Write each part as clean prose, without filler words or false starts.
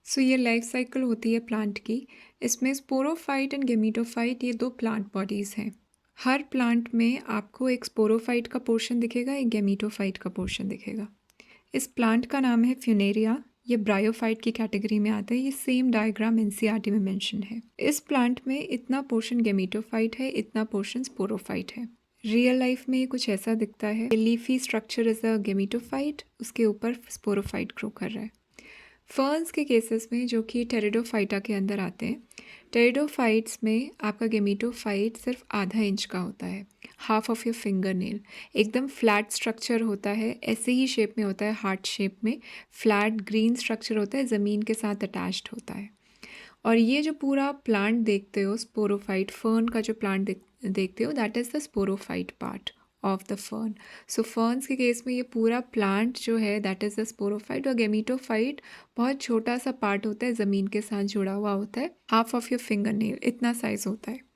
सो ये life cycle होती है प्लांट की। इसमें स्पोरोफाइट एंड गेमीटोफाइट ये दो प्लांट बॉडीज़ हैं। हर प्लांट में आपको एक स्पोरोफाइट का पोर्शन दिखेगा, एक गेमीटोफाइट का पोर्शन दिखेगा। इस प्लांट का नाम है फ्यूनेरिया। ये ब्रायोफाइट की कैटेगरी में आता है। ये सेम डायग्राम एनसीईआरटी में मेंशन है। इस प्लांट में इतना पोर्शन गेमीटोफाइट है, इतना पोर्शन स्पोरोफाइट है। रियल लाइफ में ये कुछ ऐसा दिखता है। Leafy structure is a gametophyte, उसके ऊपर स्पोरोफाइट ग्रो कर रहा है। फर्न्स के केसेस में जो कि टेरिडोफाइटा के अंदर आते हैं, टेरिडोफाइट्स में आपका गेमीटोफाइट सिर्फ आधा इंच का होता है, half of your finger nail. एकदम फ्लैट स्ट्रक्चर होता है, ऐसे ही शेप में होता है, हार्ट शेप में फ्लैट ग्रीन स्ट्रक्चर होता है, ज़मीन के साथ अटैच्ड होता है। और ये जो पूरा प्लांट देखते हो स्पोरोफाइट, फर्न का जो प्लांट देखते हो, that is the sporophyte part of the fern. So ferns के केस में ये पूरा प्लांट जो है दैट इज़ द स्पोरोफाइट, और गेमीटोफाइट बहुत छोटा सा पार्ट होता है, ज़मीन के साथ जुड़ा हुआ होता है, half of your finger nail इतना साइज होता है।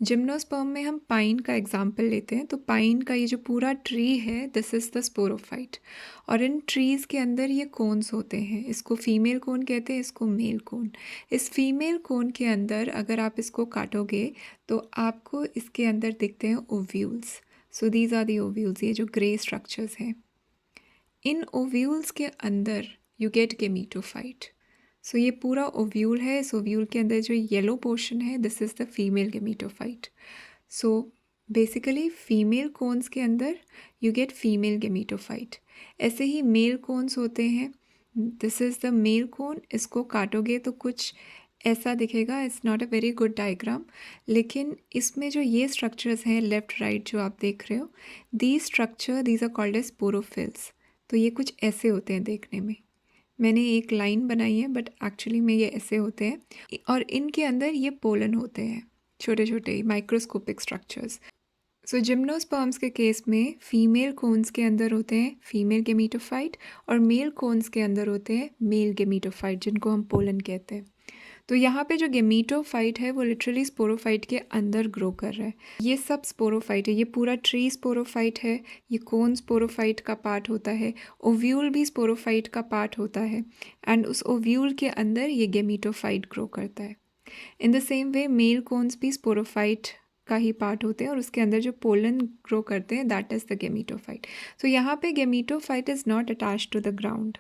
जिम्नोस्पर्म में हम पाइन का एग्जाम्पल लेते हैं, तो पाइन का ये जो पूरा ट्री है दिस इज़ द स्पोरोफाइट। और इन ट्रीज़ के अंदर ये कोन्स होते हैं, इसको फीमेल कोन कहते हैं, इसको मेल कोन। इस फीमेल कोन के अंदर अगर आप इसको काटोगे तो आपको इसके अंदर दिखते हैं ovules. So these are the ovules, ये जो ग्रे स्ट्रक्चर्स हैं। इन ओव्यूल्स के अंदर यू गेट गेमीटोफाइट। सो ये पूरा ओव्यूल है, इस ओव्यूल के अंदर जो येलो पोर्शन है this is the female gametophyte. So basically female cones के अंदर यू गेट फीमेल गेमीटोफाइट। ऐसे ही मेल कोन्स होते हैं, this is the male cone. इसको काटोगे तो कुछ ऐसा दिखेगा। It's not a very good diagram, लेकिन इसमें जो ये स्ट्रक्चर्स हैं लेफ़्ट राइट जो आप देख रहे हो, these are called as sporophylls. तो ये कुछ ऐसे होते हैं देखने में। मैंने एक लाइन बनाई है बट एक्चुअली में ये ऐसे होते हैं, और इनके अंदर ये पोलन होते हैं, छोटे छोटे माइक्रोस्कोपिक स्ट्रक्चर्स। सो जिम्नोस्पर्म्स के केस में फीमेल कोन्स के अंदर होते हैं फीमेल गेमीटोफाइट, और मेल कोन्स के अंदर होते हैं मेल गेमीटोफाइट, जिनको हम पोलन कहते हैं। तो यहाँ पे जो गेमीटोफाइट है वो लिटरली स्पोरोफाइट के अंदर ग्रो कर रहा है। ये सब स्पोरोफाइट है, ये पूरा ट्री स्पोरोफाइट है, ये कोन स्पोरोफाइट का पार्ट होता है, ओव्यूल भी स्पोरोफाइट का पार्ट होता है, एंड उस ओव्यूल के अंदर ये गेमीटोफाइट ग्रो करता है। In the same way male cones भी स्पोरोफाइट का ही पार्ट होते हैं, और उसके अंदर जो पोलन ग्रो करते हैं that is the gametophyte. So यहाँ पे gametophyte is not attached to the ground.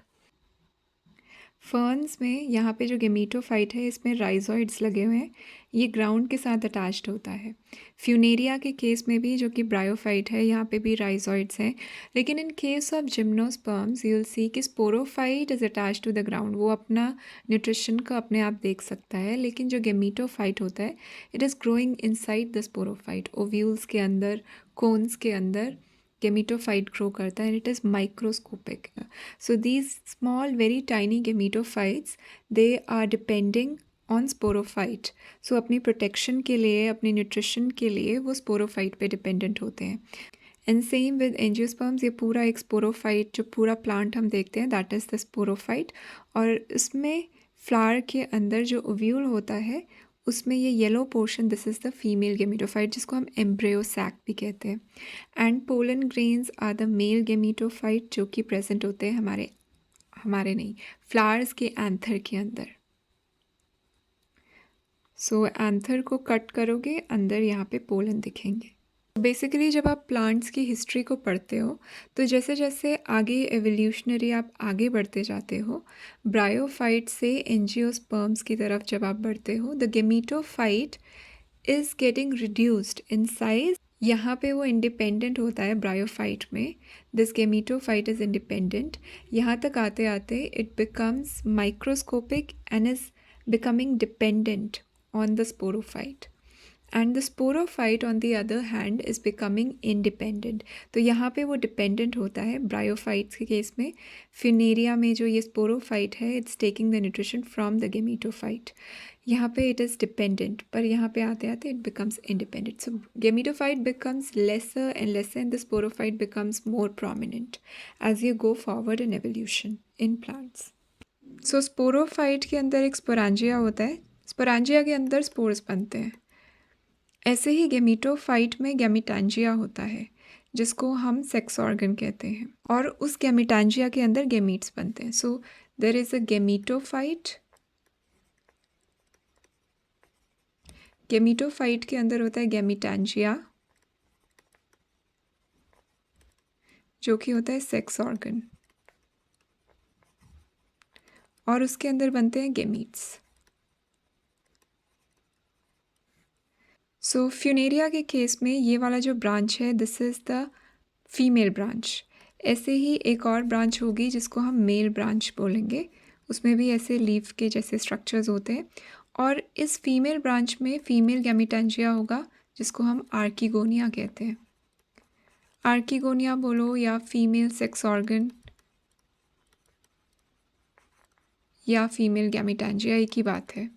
Ferns में यहाँ पे जो गेमीटोफाइट है इसमें राइजॉइड्स लगे हुए हैं, ये ग्राउंड के साथ अटैच्ड होता है। फ्यूनेरिया के केस में भी जो कि ब्रायोफाइट है, यहाँ पे भी राइजॉइड्स हैं। लेकिन in case of gymnosperms you will see कि sporophyte is attach to the ground, वो अपना न्यूट्रिशन का अपने आप देख सकता है। लेकिन जो गेमीटोफाइट होता है it is growing inside the sporophyte, ovules के अंदर, कोन्स के अंदर गेमीटोफाइट ग्रो करता है, and it is microscopic. So these small very tiny gametophytes they are depending on sporophyte. So अपनी प्रोटेक्शन के लिए, अपनी न्यूट्रिशन के लिए वो स्पोरोफाइट पे डिपेंडेंट होते हैं। एंड सेम विद एंजियोस्पर्म्स, ये पूरा एक स्पोरोफाइट, जो पूरा प्लांट हम देखते हैं दैट इज़ द स्पोरोफाइट। और इसमें फ्लावर के अंदर जो ओव्यूल होता है उसमें ये yellow portion this is the female gametophyte, जिसको हम एम्ब्रियो सैक भी कहते हैं। And pollen grains are the male gametophyte, जो कि प्रेजेंट होते हैं हमारे नहीं, फ्लावर्स के एंथर के अंदर। सो एंथर को कट करोगे, अंदर यहाँ पे पोलन दिखेंगे। बेसिकली जब आप प्लांट्स की हिस्ट्री को पढ़ते हो तो जैसे जैसे आगे एवोल्यूशनरी आप आगे बढ़ते जाते हो, ब्रायोफाइट से एंजियोस्पर्म्स की तरफ जब आप बढ़ते हो, the gametophyte is getting reduced in size. यहाँ पे वो इंडिपेंडेंट होता है ब्रायोफाइट में, दिस गेमीटोफाइट इज़ इंडिपेंडेंट। यहाँ तक आते आते it becomes microscopic and is becoming dependent on the sporophyte, and the sporophyte on the other hand is becoming independent. तो यहाँ पे वो डिपेंडेंट होता है ब्रायोफाइट्स के केस में। फिनेरिया में जो ये स्पोरोफाइट है it's taking the nutrition from the gametophyte, यहाँ पे इट इज़ डिपेंडेंट, पर यहाँ पे आते आते it becomes independent. So gametophyte becomes lesser and lesser and the sporophyte becomes more prominent as you go forward in evolution in plants. So sporophyte के अंदर एक स्पोरांजिया होता है, स्पोरांजिया के अंदर स्पोर्स बनते हैं। ऐसे ही गेमीटोफाइट में गैमिटांजिया होता है, जिसको हम सेक्स ऑर्गन कहते हैं, और उस गैमिटांजिया के अंदर गैमीट्स बनते हैं। So there is a gametophyte gametophyte के अंदर होता है गेमिटेंजिया, जो कि होता है सेक्स ऑर्गन, और उसके अंदर बनते हैं गेमीट्स। सो फ्यूनेरिया के केस में ये वाला जो ब्रांच है, this is the female branch. ऐसे ही एक और ब्रांच होगी जिसको हम मेल ब्रांच बोलेंगे, उसमें भी ऐसे लीफ के जैसे स्ट्रक्चर्स होते हैं। और इस फीमेल ब्रांच में फीमेल गेमिटेंजिया होगा, जिसको हम आर्किगोनिया कहते हैं। आर्किगोनिया बोलो या फीमेल सेक्स ऑर्गन या फीमेल गेमिटेंजिया, एक ही बात है।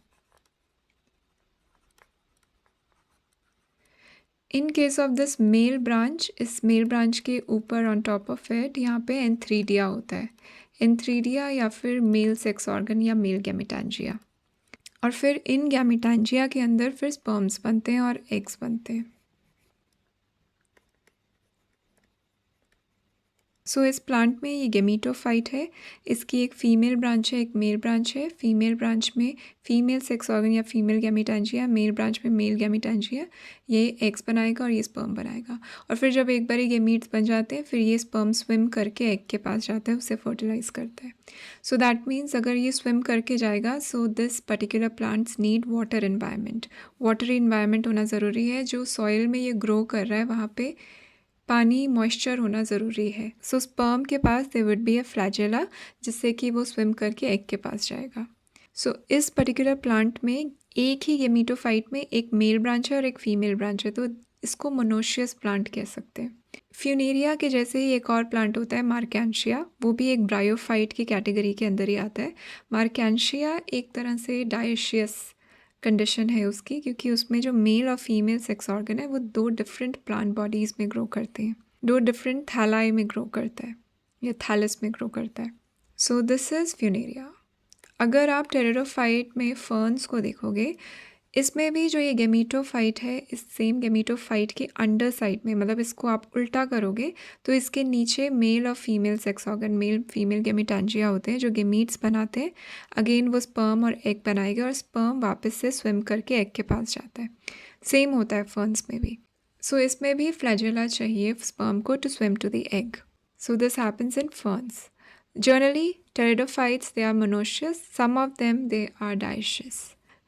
In case of this male branch, इस मेल ब्रांच के ऊपर ऑन टॉप ऑफ इट यहाँ पे एंथ्रीडिया होता है, एंथ्रीडिया या फिर मेल सेक्स ऑर्गन या मेल गेमिटेंजिया। और फिर इन गेमिटेंजिया के अंदर फिर स्पर्म्स बनते हैं और एग्स बनते हैं। सो इस प्लांट में ये गेमिटोफाइट है, इसकी एक फीमेल ब्रांच है, एक मेल ब्रांच है। फीमेल ब्रांच में फीमेल सेक्स ऑर्गन या फीमेल गेमिटेंजिया, मेल ब्रांच में मेल गेमिटेंजिया, ये एग्स बनाएगा और ये स्पर्म बनाएगा। और फिर जब एक बार ये गेमीट्स बन जाते हैं, फिर ये स्पर्म स्विम करके एग के पास जाता है, उसे फर्टिलाइज करता है। सो दैट मीन्स अगर ये स्विम करके जाएगा, so this particular plants need water environment. Water environment होना ज़रूरी है। जो सॉइल में ये ग्रो कर रहा है वहाँ पे पानी, मॉइस्चर होना ज़रूरी है। सो स्पर्म के पास they would be a flagella, जिससे कि वो स्विम करके एग के पास जाएगा। सो इस पर्टिकुलर प्लांट में एक ही गेमिटोफाइट में एक मेल ब्रांच है और एक फीमेल ब्रांच है, तो इसको मोनोशियस प्लांट कह सकते हैं। फ्यूनेरिया के जैसे ही एक और प्लांट होता है मार्केंशिया, वो भी एक ब्रायोफाइट की कैटेगरी के अंदर ही आता है। मार्केंशिया एक तरह से डायशियस कंडीशन है उसकी, क्योंकि उसमें जो मेल और फीमेल सेक्स ऑर्गन है वो दो डिफरेंट प्लांट बॉडीज़ में ग्रो करते हैं, दो डिफरेंट थैलाई में ग्रो करता है या थैलस में ग्रो करता है। So this is Funaria. अगर आप टेरिडोफाइट में फर्न्स को देखोगे, इसमें भी जो ये गेमिटोफाइट है, इस सेम गेमिटोफाइट के अंडर साइड में, मतलब इसको आप उल्टा करोगे तो इसके नीचे मेल और female sex organ, male female gametangia होते हैं जो गेमीट्स बनाते हैं। अगेन वो स्पर्म और एग बनाएगा और स्पर्म वापस से स्विम करके एग के पास जाता है। सेम होता है फर्न्स में भी। सो इसमें भी फ्लैजेला चाहिए स्पर्म को to swim to the egg. So this happens in ferns. Generally, pteridophytes, they are monoecious. Some of them, they are dioecious.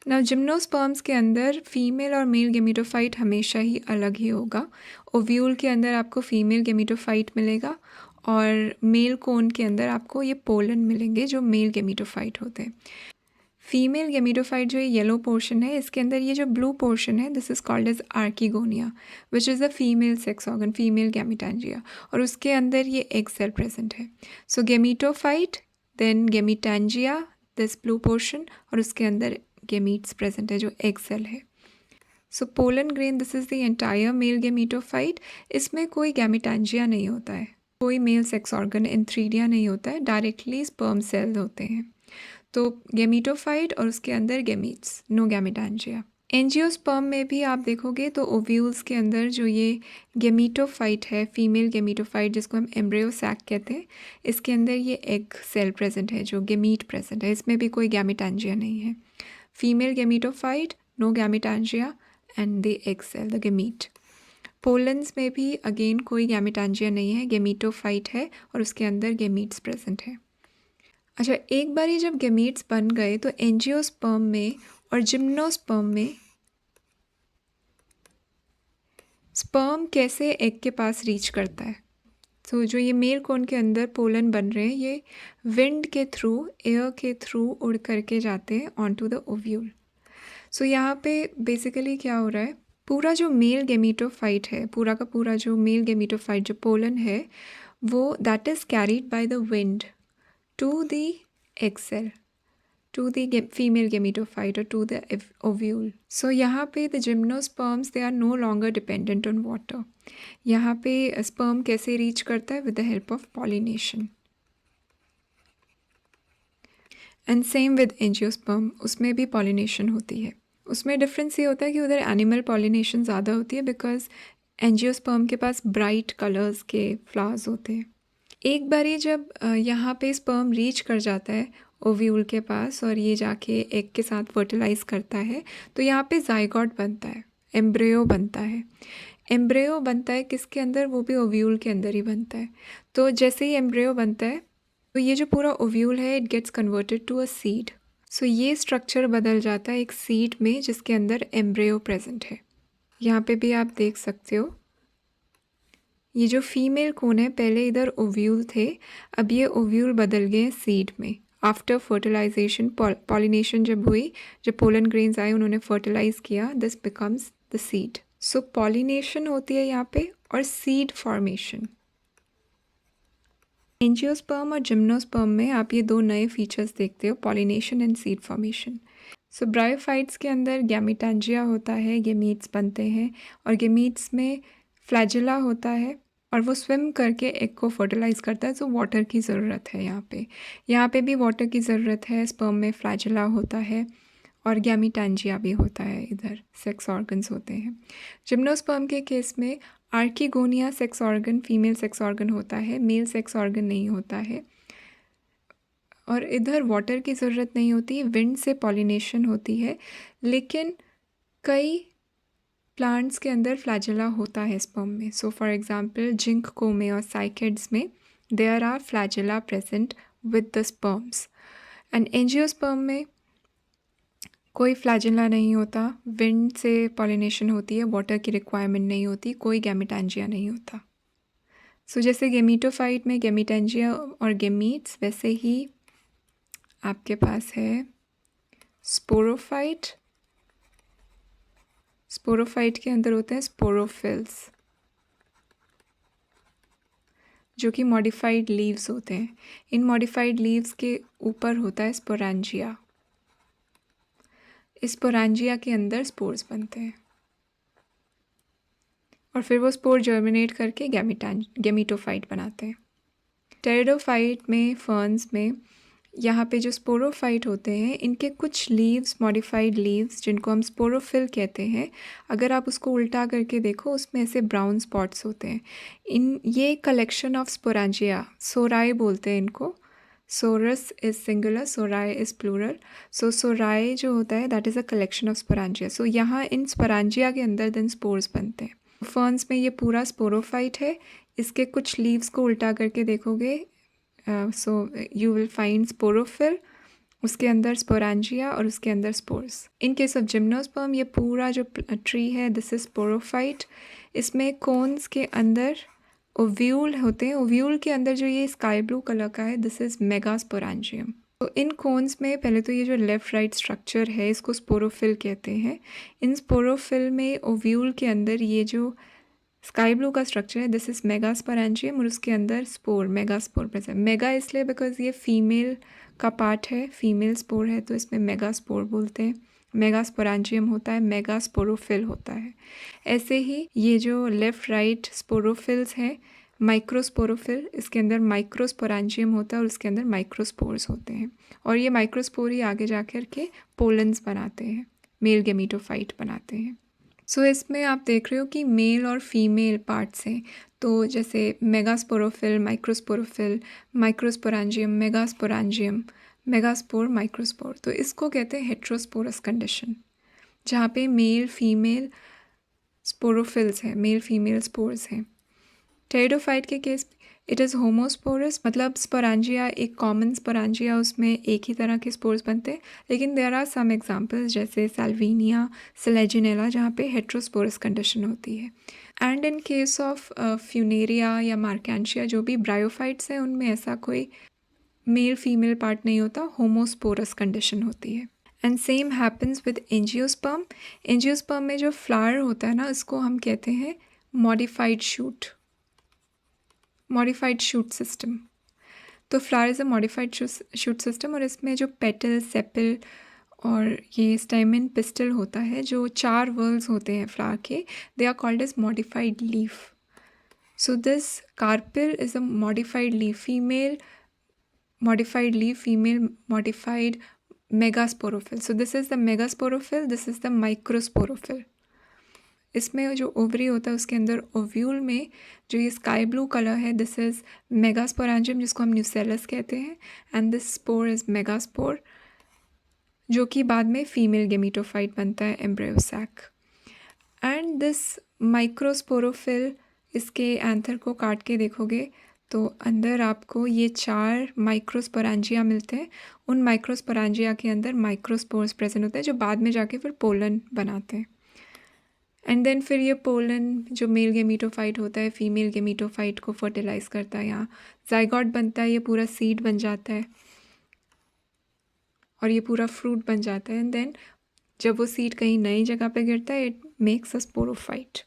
Now, gymnosperms के अंदर फीमेल और मेल गेमिटोफाइट हमेशा ही अलग ही होगा। ओव्यूल के अंदर आपको फीमेल गेमिटोफाइट मिलेगा और मेल कोन के अंदर आपको ये पोलन मिलेंगे जो मेल गेमिटोफाइट होते हैं। फीमेल गेमिटोफाइट जो येलो पोर्शन है, इसके अंदर ये जो ब्लू पोर्शन है, this is called as archegonia, which is a female sex organ, female gametangia, और उसके अंदर ये एग सेल प्रेजेंट है। So gametophyte, then gametangia, this blue portion, और उसके अंदर गेमीट्स प्रेजेंट है जो एग सेल है। So pollen grain, this is the entire male gametophyte. इसमें कोई गेमिटेंजिया नहीं होता है, कोई मेल सेक्स ऑर्गन एंथ्रीडिया नहीं होता है, डायरेक्टली स्पर्म सेल होते हैं। तो गेमिटोफाइट और उसके अंदर गेमीट्स, नो गेमिटेंजिया। एंजियोस्पर्म में भी आप देखोगे तो ओव्यूल्स के अंदर जो ये गेमिटोफाइट है, फीमेल गेमिटोफाइट जिसको हम एम्ब्रियो सैक कहते हैं, इसके अंदर ये एग सेल प्रेजेंट है जो गेमीट प्रेजेंट है, इसमें भी कोई गेमिटेंजिया नहीं है। Female gametophyte, no gametangia, and the egg cell, the gamete. Pollens में भी अगेन कोई गेमिटेंजिया नहीं है, गेमिटोफाइट है और उसके अंदर गेमीट्स प्रेजेंट है। अच्छा, एक बार ये जब गेमीट्स बन गए तो एंजियोस्पर्म में और जिम्नोस्पर्म में स्पर्म कैसे एग के पास रीच करता है। तो जो ये मेल कोन के अंदर पोलन बन रहे हैं, ये विंड के थ्रू, एयर के थ्रू उड़ करके जाते हैं ऑन टू द ओव्यूल। सो यहाँ पे बेसिकली क्या हो रहा है, पूरा जो मेल गेमिटोफाइट है, पूरा का पूरा जो मेल गेमिटोफाइट जो पोलन है, वो that is carried by the wind to the egg cell, to the female gametophyte or to the ovule. So यहाँ पे the gymnosperms, they are no longer dependent on water. यहाँ पे sperm कैसे reach करता है, with the help of pollination. And same with angiosperm, उसमें भी pollination होती है। उसमें difference ये होता है कि उधर animal pollination ज़्यादा होती है because angiosperm के पास bright colors के flowers होते हैं। एक बारी जब यहाँ पे स्पर्म रीच कर जाता है ओव्यूल के पास, और ये जाके एग के साथ फर्टिलाइज करता है। तो यहाँ पे जाइगोट बनता है, एम्ब्रियो बनता है। एम्ब्रियो बनता है किसके अंदर? वो भी ओव्यूल के अंदर ही बनता है। तो जैसे ही एम्ब्रियो बनता है तो ये जो पूरा ओव्यूल है it gets converted to a seed. So ये स्ट्रक्चर बदल जाता है एक सीड में जिसके अंदर एम्ब्रियो प्रेजेंट है। यहाँ पे भी आप देख सकते हो, ये जो फीमेल कोन है पहले इधर ओव्यूल थे, अब ये ओव्यूल बदल गए सीड में। आफ्टर फर्टिलाइजेशन, पॉलिनेशन जब हुई, जब पोलन ग्रेन्स आए उन्होंने फर्टिलाइज किया, this becomes the seed. So pollination होती है यहाँ पे और सीड फॉर्मेशन। एंजियोस्पर्म और जिम्नोस्पर्म में आप ये दो नए फीचर्स देखते हो, pollination and seed formation. So bryophytes के अंदर गैमीटेंजिया होता है, गेमीट्स बनते हैं, और गेमीट्स में फ्लैजिला होता है और वो स्विम करके एग को फर्टिलाइज करता है। तो वाटर की ज़रूरत है यहाँ पे भी वाटर की ज़रूरत है। स्पर्म में फ्लैजिला होता है और गैमीटेंजिया भी होता है, इधर सेक्स ऑर्गन्स होते हैं। जिम्नोस्पर्म के केस में archegonia sex organ, female sex organ होता है, मेल सेक्स ऑर्गन नहीं होता है, और इधर वाटर की ज़रूरत नहीं होती, विंड से पॉलिनेशन होती है। लेकिन कई प्लांट्स के अंदर फ्लैजिला होता है स्पर्म में। सो फॉर एग्जांपल जिंकको में और साइकेड्स में there are flagella present with the sperms. And angiosperm में कोई फ्लैजिला नहीं होता, विंड से पॉलिनेशन होती है, वाटर की रिक्वायरमेंट नहीं होती, कोई गैमीटेंजिया नहीं होता। सो जैसे गेमीटोफाइट में गैमीटेंजिया और गेमीट्स, वैसे ही आपके पास है स्पोरोफाइट। स्पोरोफाइट के अंदर होते हैं स्पोरोफिल्स, जो कि मॉडिफाइड लीव्स होते हैं। इन मॉडिफाइड लीव्स के ऊपर होता है स्पोरेंजिया। इस स्पोरेंजिया के अंदर स्पोर्स बनते हैं और फिर वो स्पोर जर्मिनेट करके गेमीटोफाइट बनाते हैं। टेरिडोफाइट में, फर्न्स में, यहाँ पे जो स्पोरोफाइट होते हैं इनके कुछ लीव्स, मॉडिफाइड लीव्स जिनको हम स्पोरोफिल कहते हैं, अगर आप उसको उल्टा करके देखो उसमें ऐसे ब्राउन स्पॉट्स होते हैं। ये कलेक्शन ऑफ स्पोरेंजिया, सोराई बोलते हैं इनको। Sorus is singular, sori is plural. So sori जो होता है that is a collection of sporangia. So यहाँ इन स्पोरेंजिया के अंदर देन स्पोर्स बनते हैं। फर्न्स में ये पूरा स्पोरोफाइट है, इसके कुछ लीव्स को उल्टा करके देखोगे so you will find sporophyll, उसके अंदर स्पोरेंजिया और उसके अंदर spores. In case of gymnosperm ये पूरा जो ट्री है दिस इज स्पोरोफाइट। इसमें कोन्स के अंदर ओव्यूल होते हैं, ओव्यूल के अंदर जो ये स्काई ब्लू कलर का है दिस इज मेगास्पोरेंजियम। तो इन कोन्स में पहले तो ये जो लेफ़्ट राइट स्ट्रक्चर है इसको स्पोरोफिल कहते हैं। इन स्पोरोफिल में ओव्यूल के अंदर ये जो स्काई ब्लू का स्ट्रक्चर है दिस इज़ मेगास्पोरेंजियम, और उसके अंदर स्पोर, मेगास्पोर प्रेजेंट। मेगा इसलिए बिकॉज ये फीमेल का पार्ट है, फीमेल स्पोर है तो इसमें मेगास्पोर बोलते हैं। मेगास्पोरेंजियम होता है, मेगास्पोरोफिल होता है। ऐसे ही ये जो लेफ़्ट राइट स्पोरोफिल्स हैं, माइक्रोस्पोरोफिल, इसके अंदर माइक्रोस्पोरेंजियम होता है और उसके अंदर माइक्रोस्पोर्स होते हैं, और ये माइक्रोस्पोर ही आगे जाकर के पोलन्स बनाते हैं, मेल गेमीटोफाइट बनाते हैं। सो इसमें आप देख रहे हो कि मेल और फीमेल पार्ट्स हैं। तो जैसे megasporophyll, microsporophyll, microsporangium, megasporangium, megaspore, microspore. तो इसको कहते हैं हेट्रोस्पोरस कंडीशन, जहाँ पे मेल फीमेल स्पोरोफिल्स हैं, मेल फीमेल स्पोर्स हैं। टेरिडोफाइट के केस इट इज़ होमोस्पोरस, मतलब स्पोरेंजिया एक कॉमन स्पोरेंजिया, उसमें एक ही तरह के स्पोर्स बनते हैं। लेकिन देयर आर सम एग्जांपल्स जैसे साल्विनिया, सेलेजिनेला, जहाँ पे हेट्रोस्पोरस कंडीशन होती है। And in case of Funaria या मार्केंशिया, जो भी ब्रायोफाइट्स हैं उनमें ऐसा कोई मेल फीमेल पार्ट नहीं होता, होमोस्पोरस कंडीशन होती है। And same happens with angiosperm. Angiosperm में जो फ्लावर होता है ना इसको हम कहते हैं modified shoot, modified shoot system. तो flower is a modified shoot system, और इसमें जो पेटल, सेपल और ये स्टेमन, पिस्टल होता है, जो 4 वर्ल्स होते हैं फ्लावर के, they are called as modified leaf. So this carpel is a modified leaf, female modified leaf, female modified megasporophil. So this is the megasporophil, this is the microsporophil. इसमें जो ovary होता है उसके अंदर ovule में जो ये स्काई ब्लू कलर है, दिस इज़ मेगास्पोरेंजियम, जिसको हम न्यूसेलस कहते हैं, and this spore is megaspore, जो कि बाद में फीमेल गेमीटोफाइट बनता है, embryo sac. And this microsporophyll, इसके एंथर को काट के देखोगे तो अंदर आपको ये 4 माइक्रोस्पोरेंजिया मिलते हैं। उन माइक्रोस्पोरेंजिया के अंदर माइक्रोस्पोर्स प्रेजेंट होते हैं जो बाद में जाके फिर पोलन बनाते हैं। एंड देन फिर ये पोलन जो मेल गेमीटोफाइट होता है फीमेल गेमीटोफाइट को फर्टिलाइज करता है, यहाँ जाइगोट बनता है, ये पूरा सीड बन जाता है और ये पूरा फ्रूट बन जाता है। एंड देन जब वो सीड कहीं नई जगह पे गिरता है, it makes a sporophyte.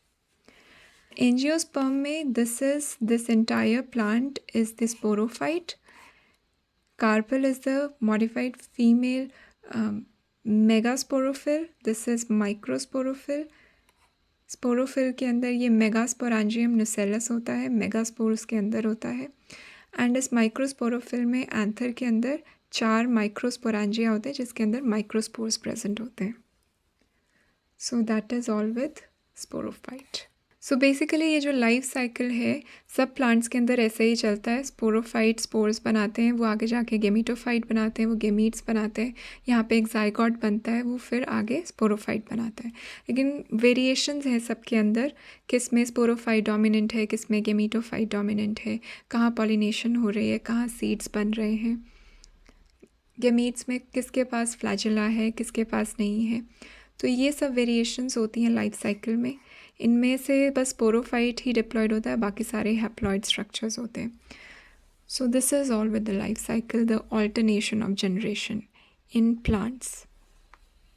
Angiosperm में this entire plant is the sporophyte. Carpel is the modified female megasporophyll, this is microsporophyll. Sporophyll के अंदर ये मेगास्पोरेंजियम न्यूसेलस होता है, मेगास्पोर्स के अंदर होता है। एंड इस माइक्रोस्पोरोफिल में एंथर के अंदर 4 माइक्रोस्पोरेंजिया होते हैं जिसके अंदर माइक्रोस्पोर्स प्रेजेंट होते हैं। So that is all with sporophyte. So basically ये जो लाइफ साइकिल है सब प्लांट्स के अंदर ऐसे ही चलता है। स्पोरोफाइट स्पोर्स बनाते हैं, वो आगे जाके गेमीटोफाइट बनाते हैं, वो गेमीट्स बनाते हैं, यहाँ पे एक जाइगोट बनता है, वो फिर आगे स्पोरोफाइट बनाता है। लेकिन वेरिएशंस हैं सबके अंदर, किस में स्पोरोफाइट डोमिनेंट है, किस में गेमीटोफाइट डोमिनेंट है, कहाँ पॉलिनेशन हो रही है, कहाँ सीड्स बन रहे हैं, गेमीट्स में किसके पास फ्लैजेला है, किसके पास नहीं है। तो ये सब वेरिएशंस होती हैं लाइफ साइकिल में। इनमें से बस स्पोरोफाइट ही डिप्लॉयड होता है, बाकी सारे हैप्लॉयड स्ट्रक्चर्स होते हैं। So this is all with the life cycle, the alternation of generation in plants.